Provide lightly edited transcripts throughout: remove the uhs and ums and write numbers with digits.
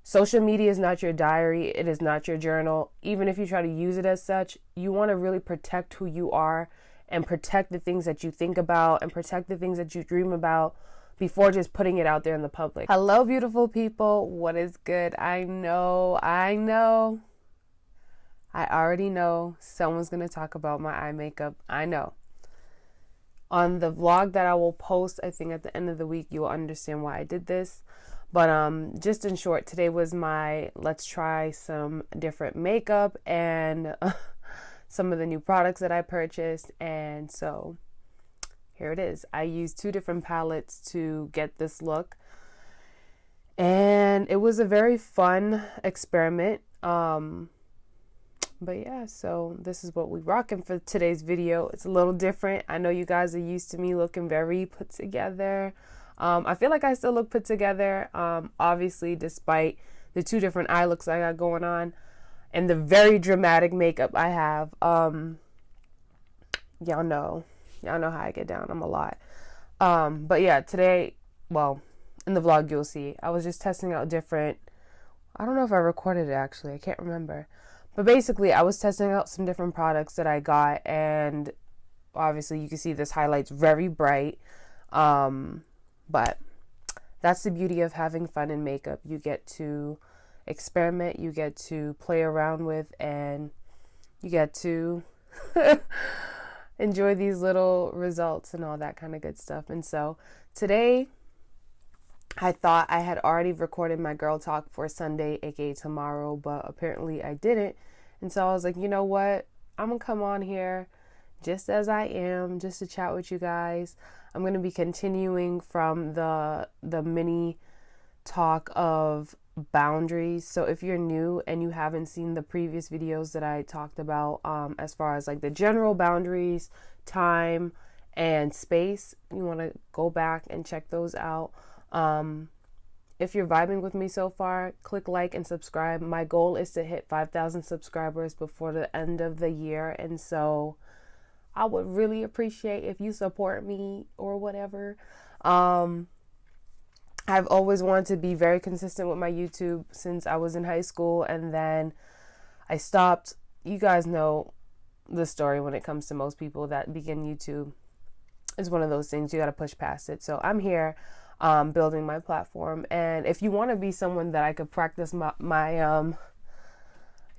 Social media is not your diary. It is not your journal. Even if you try to use it as such, you want to really protect who you are and protect the things that you think about and protect the things that you dream about before just putting it out there in the public. Hello, beautiful people. What is good? I already know someone's going to talk about my eye makeup. I know. On the vlog that I will post, I think at the end of the week, you will understand why I did this. But just in short, today was my let's try some different makeup and some of the new products that I purchased. And so here it is. I used 2 different palettes to get this look. And it was a very fun experiment. But yeah, so this is what we're rocking for today's video. It's a little different. I know you guys are used to me looking very put together. I feel like I still look put together, obviously, despite the 2 different eye looks I got going on and the very dramatic makeup I have. Y'all know how I get down. I'm a lot. But yeah, today, well, in the vlog, you'll see, I was just testing out different, I don't know if I recorded it actually. I can't remember. But basically, I was testing out some different products that I got, and obviously you can see this highlight's very bright. But that's the beauty of having fun in makeup. You get to experiment, you get to play around with, and you get to enjoy these little results and all that kind of good stuff. And so today, I thought I had already recorded my girl talk for Sunday, aka tomorrow, but apparently I didn't. And so I was like, you know what? I'm going to come on here just as I am, just to chat with you guys. I'm going to be continuing from the mini talk of boundaries. So if you're new and you haven't seen the previous videos that I talked about, as far as like the general boundaries, time and space, you want to go back and check those out. If you're vibing with me so far, click like and subscribe. My goal is to hit 5,000 subscribers before the end of the year. And so I would really appreciate if you support me or whatever. I've always wanted to be very consistent with my YouTube since I was in high school, and then I stopped. You guys know the story when it comes to most people that begin YouTube. It's one of those things, you got to push past it. So I'm here building my platform, and if you want to be someone that I could practice my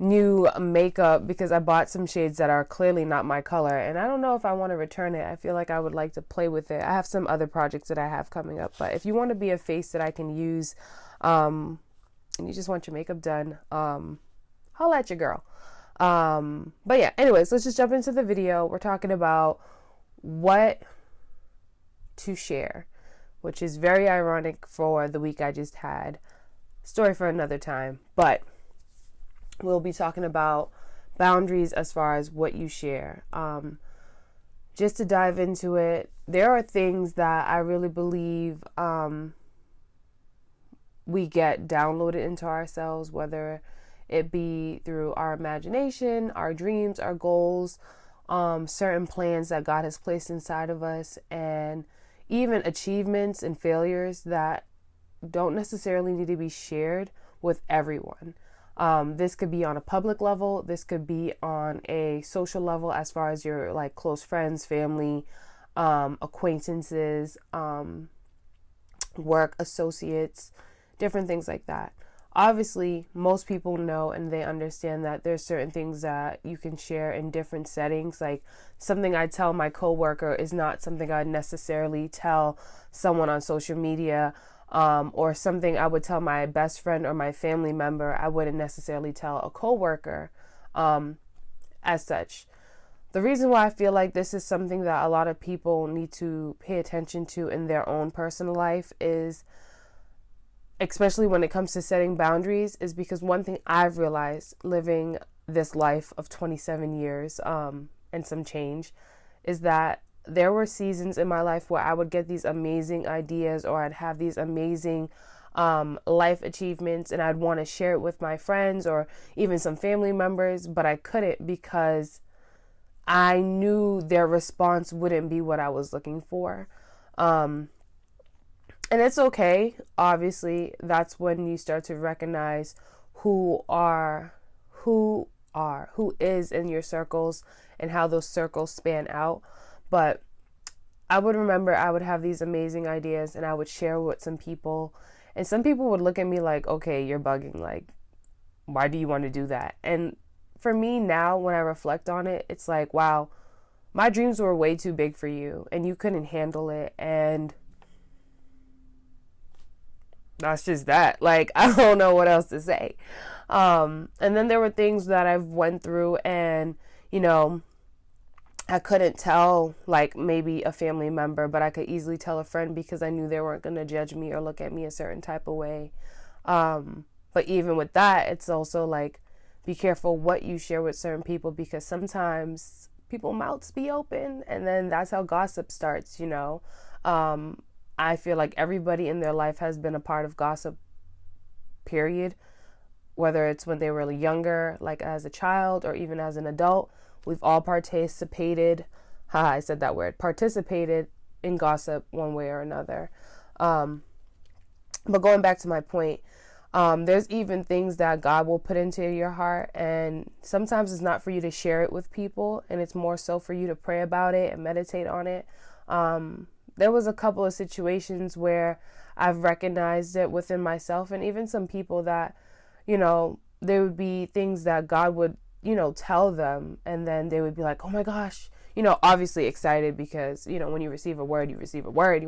new makeup, because I bought some shades that are clearly not my color, and I don't know if I want to return it. I feel like I would like to play with it. I have some other projects that I have coming up, but if you want to be a face that I can use, and you just want your makeup done, holla at your girl. But yeah, anyways, let's just jump into the video. We're talking about what to share, which is very ironic for the week I just had. Story for another time, but we'll be talking about boundaries as far as what you share. Just to dive into it, there are things that I really believe we get downloaded into ourselves, whether it be through our imagination, our dreams, our goals, certain plans that God has placed inside of us, and even achievements and failures that don't necessarily need to be shared with everyone. This could be on a public level. This could be on a social level, as far as your like close friends, family, acquaintances, work associates, different things like that. Obviously, most people know and they understand that there's certain things that you can share in different settings. Like something I tell my coworker is not something I'd necessarily tell someone on social media. Or something I would tell my best friend or my family member, I wouldn't necessarily tell a coworker, as such. The reason why I feel like this is something that a lot of people need to pay attention to in their own personal life is, especially when it comes to setting boundaries, is because one thing I've realized living this life of 27 years, and some change, is that there were seasons in my life where I would get these amazing ideas, or I'd have these amazing life achievements, and I'd want to share it with my friends or even some family members, but I couldn't because I knew their response wouldn't be what I was looking for. And it's okay. Obviously, that's when you start to recognize who is in your circles and how those circles span out. But I would remember I would have these amazing ideas and I would share with some people, and some people would look at me like, okay, you're bugging. Like, why do you want to do that? And for me now, when I reflect on it, it's like, wow, my dreams were way too big for you and you couldn't handle it. And that's just that. Like, I don't know what else to say. And then there were things that I've went through and, you know, I couldn't tell like maybe a family member, but I could easily tell a friend because I knew they weren't going to judge me or look at me a certain type of way. But even with that, it's also like, be careful what you share with certain people, because sometimes people mouths be open and then that's how gossip starts, you know. I feel like everybody in their life has been a part of gossip, period. Whether it's when they were really younger, like as a child, or even as an adult, we've all participated. I said that word, participated in gossip one way or another. But going back to my point, there's even things that God will put into your heart, and sometimes it's not for you to share it with people, and it's more so for you to pray about it and meditate on it. There was a couple of situations where I've recognized it within myself, and even some people that, you know, there would be things that God would, you know, tell them, and then they would be like, oh my gosh, you know, obviously excited because, you know, when you receive a word, you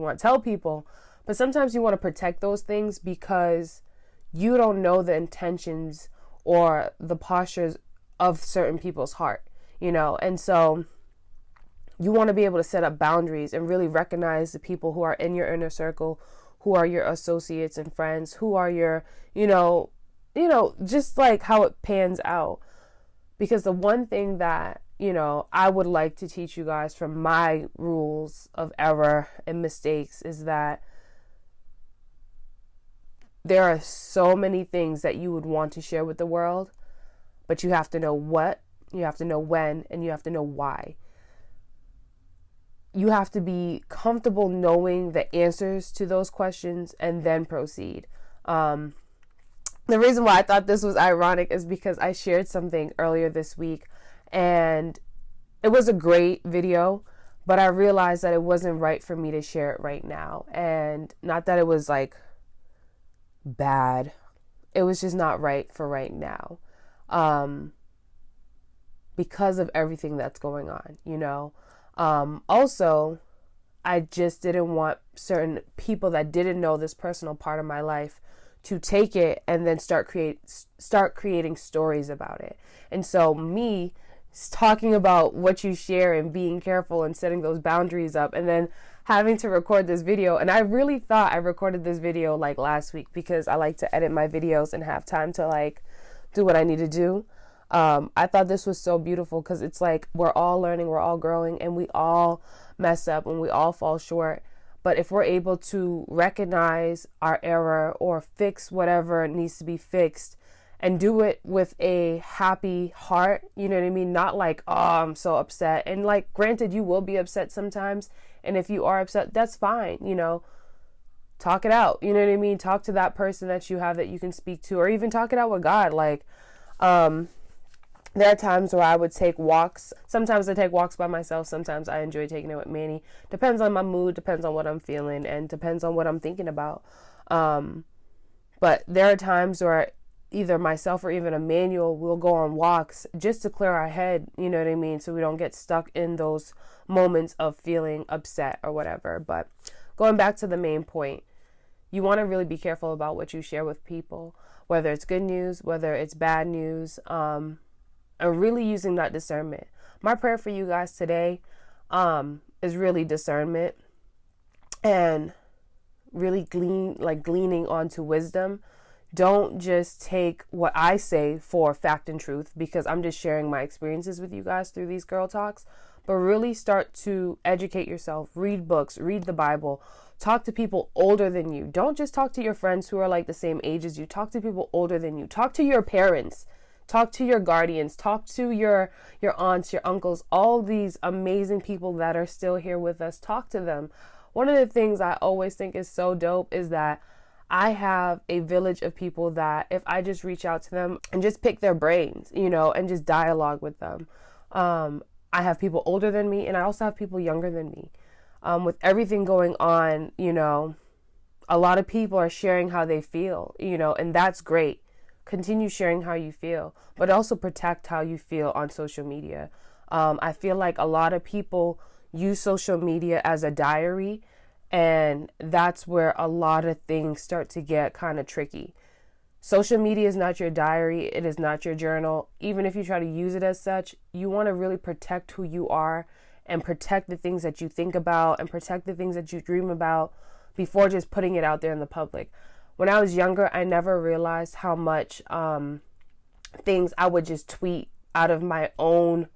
want to tell people. But sometimes you want to protect those things because you don't know the intentions or the postures of certain people's heart, you know. And so you want to be able to set up boundaries and really recognize the people who are in your inner circle, who are your associates and friends, who are your, you know, just like how it pans out. Because the one thing that, you know, I would like to teach you guys from my rules of error and mistakes is that there are so many things that you would want to share with the world, but you have to know what, you have to know when, and you have to know why. You have to be comfortable knowing the answers to those questions and then proceed. The reason why I thought this was ironic is because I shared something earlier this week and it was a great video, but I realized that it wasn't right for me to share it right now. And not that it was like bad, it was just not right for right now, because of everything that's going on, you know. Also, I just didn't want certain people that didn't know this personal part of my life to take it and then start creating stories about it. And so me talking about what you share and being careful and setting those boundaries up, and then having to record this video. And I really thought I recorded this video like last week because I like to edit my videos and have time to like do what I need to do. I thought this was so beautiful because it's like we're all learning, we're all growing, and we all mess up and we all fall short. But if we're able to recognize our error or fix whatever needs to be fixed and do it with a happy heart, you know what I mean? Not like, oh, I'm so upset. And like, granted, you will be upset sometimes. And if you are upset, that's fine. You know, talk it out. You know what I mean? Talk to that person that you have that you can speak to, or even talk it out with God. Like, there are times where I would take walks. Sometimes I take walks by myself. Sometimes I enjoy taking it with Manny. Depends on my mood, depends on what I'm feeling, and depends on what I'm thinking about. But there are times where either myself or even Emmanuel will go on walks just to clear our head, you know what I mean? So we don't get stuck in those moments of feeling upset or whatever. But going back to the main point, you want to really be careful about what you share with people, whether it's good news, whether it's bad news, and really using that discernment. My prayer for you guys today is really discernment and really gleaning onto wisdom. Don't just take what I say for fact and truth, because I'm just sharing my experiences with you guys through these girl talks, but really start to educate yourself, read books, read the Bible, talk to people older than you. Don't just talk to your friends who are like the same age as you. Talk to people older than you. Talk to your parents. Talk to your guardians, talk to your aunts, your uncles, all these amazing people that are still here with us. Talk to them. one of the things I always think is so dope is that I have a village of people that if I just reach out to them and just pick their brains, and just dialogue with them. I have people older than me, and I also have people younger than me. With everything going on, a lot of people are sharing how they feel, and that's great. Continue sharing how you feel, but also protect how you feel on social media. I feel like a lot of people use social media as a diary, and that's where a lot of things start to get kind of tricky. Social media is not your diary. It is not your journal. Even if you try to use it as such, you want to really protect who you are and protect the things that you think about and protect the things that you dream about before just putting it out there in the public. When I was younger, I never realized how much things I would just tweet out of my own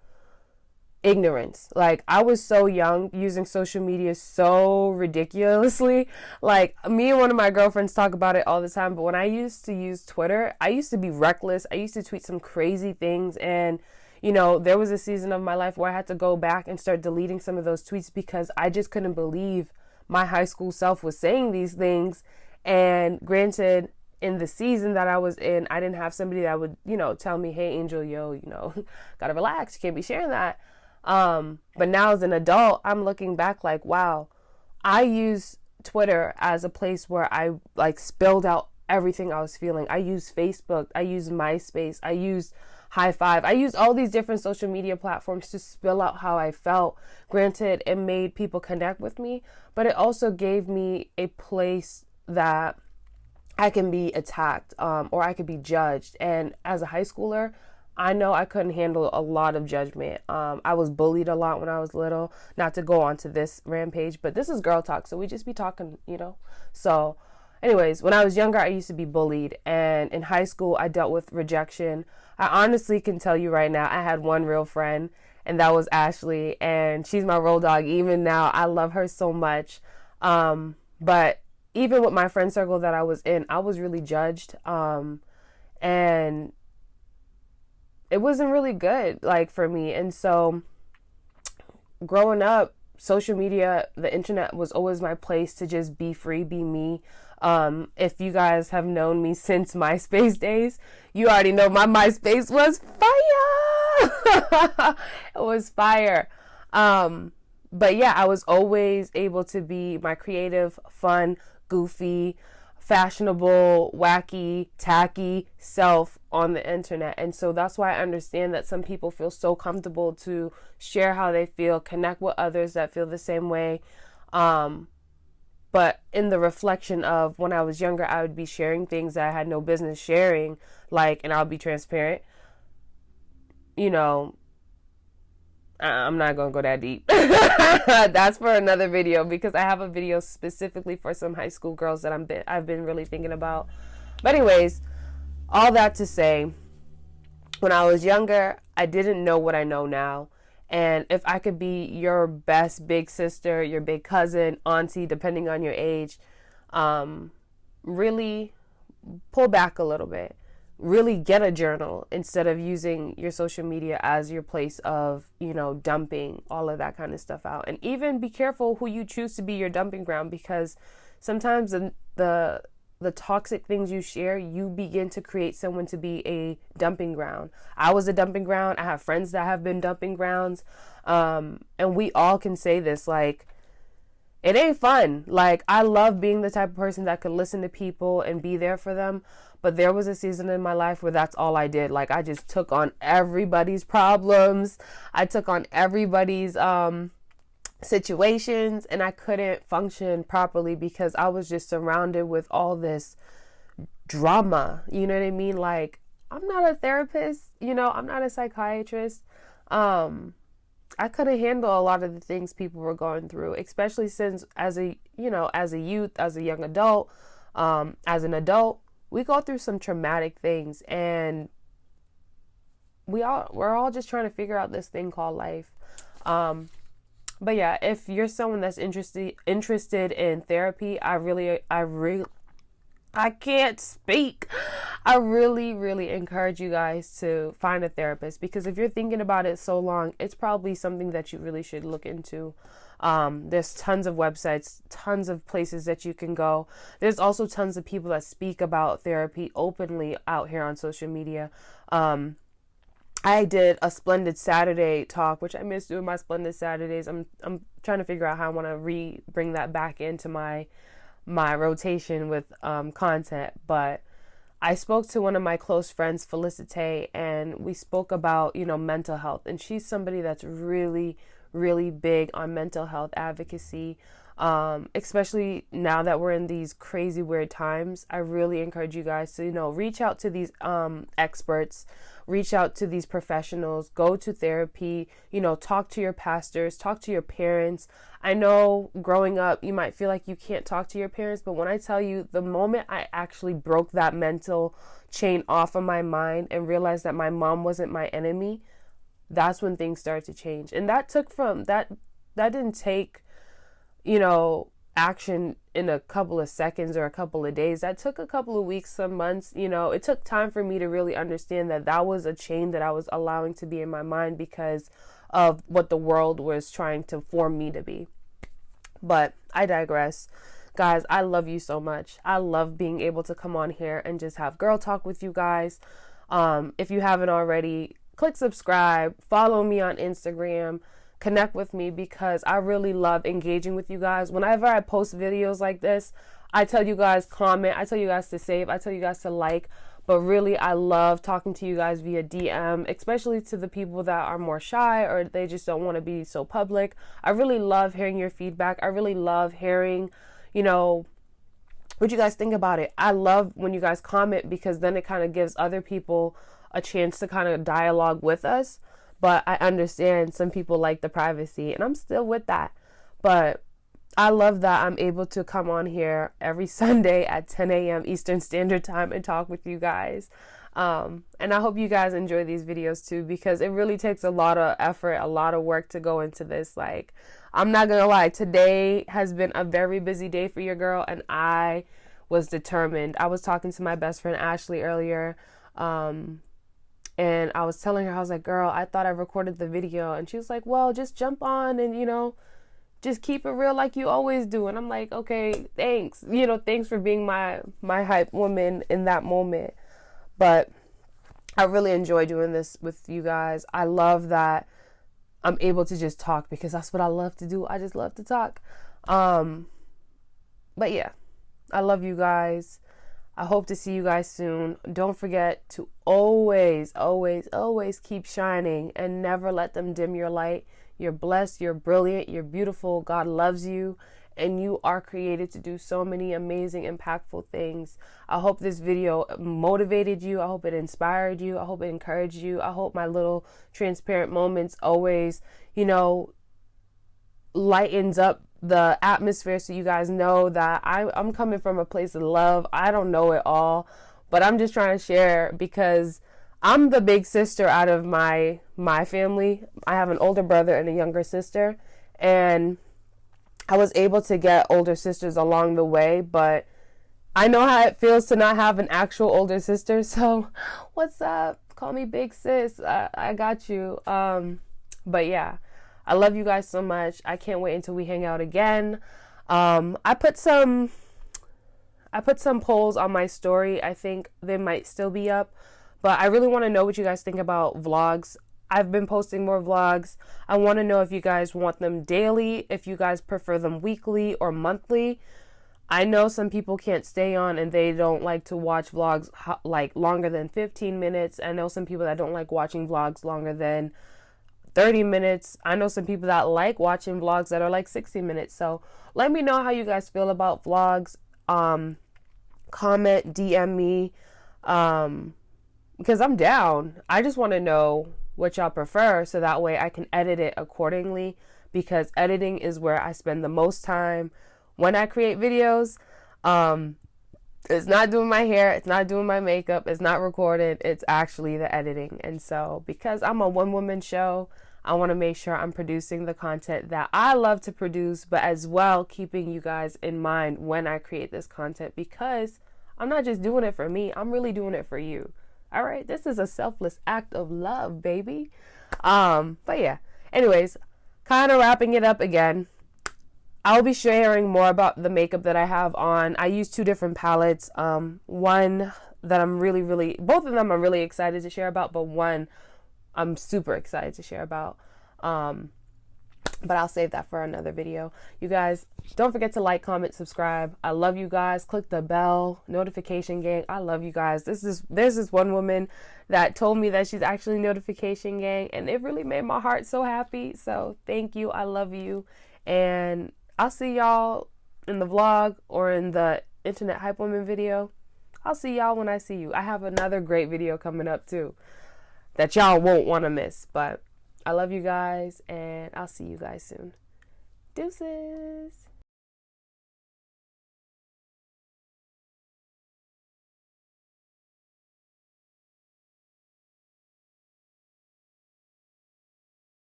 ignorance. Like, I was so young, using social media so ridiculously. Like, me and one of my girlfriends talk about it all the time, but when I used to use Twitter, I used to be reckless. I used to tweet some crazy things, and there was a season of my life where I had to go back and start deleting some of those tweets because I just couldn't believe my high school self was saying these things. And granted, in the season that I was in, I didn't have somebody that would, tell me, hey, Angel, gotta relax. You can't be sharing that. But now as an adult, I'm looking back like, wow, I use Twitter as a place where I spilled out everything I was feeling. I use Facebook. I use MySpace. I use High Five. I used all these different social media platforms to spill out how I felt. Granted, it made people connect with me, but it also gave me a place that I can be attacked, or I could be judged. And as a high schooler, I know I couldn't handle a lot of judgment. I was bullied a lot when I was little. Not to go on to this rampage, but this is girl talk, so we just be talking, So anyways, when I was younger, I used to be bullied. And in high school, I dealt with rejection. I honestly can tell you right now, I had one real friend, and that was Ashley. And she's my road dog. Even now, I love her so much. But even with my friend circle that I was in, I was really judged. And it wasn't really good, for me. And so growing up, social media, the internet was always my place to just be free, be me. If you guys have known me since MySpace days, you already know my MySpace was fire. It was fire. But yeah, I was always able to be my creative, fun, goofy, fashionable, wacky, tacky self on the internet. And so that's why I understand that some people feel so comfortable to share how they feel, connect with others that feel the same way. But in the reflection of when I was younger, I would be sharing things that I had no business sharing, and I'll be transparent. I'm not going to go that deep. That's for another video, because I have a video specifically for some high school girls that I've been really thinking about. But anyways, all that to say, when I was younger, I didn't know what I know now. And if I could be your best big sister, your big cousin, auntie, depending on your age, really pull back a little bit. Really get a journal instead of using your social media as your place of, dumping all of that kind of stuff out. And even be careful who you choose to be your dumping ground, because sometimes the toxic things you share, you begin to create someone to be a dumping ground. I was a dumping ground. I have friends that have been dumping grounds. And we all can say this, it ain't fun. I love being the type of person that can listen to people and be there for them. But there was a season in my life where that's all I did. I just took on everybody's problems. I took on everybody's situations, and I couldn't function properly because I was just surrounded with all this drama. You know what I mean? I'm not a therapist, I'm not a psychiatrist. I couldn't handle a lot of the things people were going through, especially since as a youth, as a young adult, as an adult, we go through some traumatic things, and we're all just trying to figure out this thing called life. But yeah, if you're someone that's interested in therapy, I can't speak. I really, really encourage you guys to find a therapist, because if you're thinking about it so long, it's probably something that you really should look into. There's tons of websites, tons of places that you can go. There's also tons of people that speak about therapy openly out here on social media. I did a Splendid Saturday talk, which I miss doing my Splendid Saturdays. I'm trying to figure out how I want to bring that back into my rotation with content. But I spoke to one of my close friends, Felicite, and we spoke about, mental health. And she's somebody that's really, really big on mental health advocacy, especially now that we're in these crazy, weird times. I really encourage you guys to, reach out to these experts, reach out to these professionals, go to therapy, talk to your pastors, talk to your parents. I know growing up, you might feel like you can't talk to your parents, but when I tell you, the moment I actually broke that mental chain off of my mind and realized that my mom wasn't my enemy, that's when things started to change. And that didn't take, action in a couple of seconds or a couple of days. That took a couple of weeks, some months. It took time for me to really understand that was a chain that I was allowing to be in my mind because of what the world was trying to form me to be. But I digress. Guys, I love you so much. I love being able to come on here and just have girl talk with you guys. If you haven't already, click subscribe, follow me on Instagram, connect with me, because I really love engaging with you guys. Whenever I post videos like this, I tell you guys comment, I tell you guys to save, I tell you guys to like, but really I love talking to you guys via DM, especially to the people that are more shy or they just don't want to be so public. I really love hearing your feedback. I really love hearing, what you guys think about it. I love when you guys comment, because then it kind of gives other people a chance to kind of dialogue with us. But I understand some people like the privacy, and I'm still with that. But I love that I'm able to come on here every Sunday at 10 a.m. Eastern Standard Time and talk with you guys. And I hope you guys enjoy these videos too, because it really takes a lot of effort, a lot of work to go into this. Like, I'm not going to lie, today has been a very busy day for your girl, and I was determined. I was talking to my best friend Ashley earlier, and I was telling her, I was like, girl, I thought I recorded the video. And she was like, well, just jump on and, just keep it real like you always do. And I'm like, okay, thanks. Thanks for being my hype woman in that moment. But I really enjoy doing this with you guys. I love that I'm able to just talk, because that's what I love to do. I just love to talk. But yeah, I love you guys. I hope to see you guys soon. Don't forget to always, always, always keep shining and never let them dim your light. You're blessed, you're brilliant, you're beautiful. God loves you, and you are created to do so many amazing, impactful things. I hope this video motivated you. I hope it inspired you. I hope it encouraged you. I hope my little transparent moments always, lightens up the atmosphere, so you guys know that I'm coming from a place of love. I don't know it all, but I'm just trying to share, because I'm the big sister out of my family. I have an older brother and a younger sister, and I was able to get older sisters along the way, but I know how it feels to not have an actual older sister. So what's up? Call me big sis. I got you. But yeah, I love you guys so much. I can't wait until we hang out again. I put some polls on my story. I think they might still be up, but I really want to know what you guys think about vlogs. I've been posting more vlogs. I want to know if you guys want them daily, if you guys prefer them weekly or monthly. I know some people can't stay on and they don't like to watch vlogs like longer than 15 minutes. I know some people that don't like watching vlogs longer than 30 minutes. I know some people that like watching vlogs that are like 60 minutes. So let me know how you guys feel about vlogs. Comment, DM me, because I'm down. I just want to know what y'all prefer, so that way I can edit it accordingly, because editing is where I spend the most time when I create videos. It's not doing my hair, it's not doing my makeup, it's not recorded, it's actually the editing. And so because I'm a one-woman show, I want to make sure I'm producing the content that I love to produce, but as well keeping you guys in mind when I create this content, because I'm not just doing it for me, I'm really doing it for you. All right, this is a selfless act of love, baby. But yeah, anyways, kind of wrapping it up again. I'll be sharing more about the makeup that I have on. I use 2 different palettes. One that both of them I'm really excited to share about, but one I'm super excited to share about. But I'll save that for another video. You guys, don't forget to like, comment, subscribe. I love you guys. Click the bell, notification gang. I love you guys. There's this one woman that told me that she's actually notification gang, and it really made my heart so happy. So thank you. I love you. And I'll see y'all in the vlog or in the Internet Hype Woman video. I'll see y'all when I see you. I have another great video coming up too that y'all won't want to miss. But I love you guys, and I'll see you guys soon. Deuces.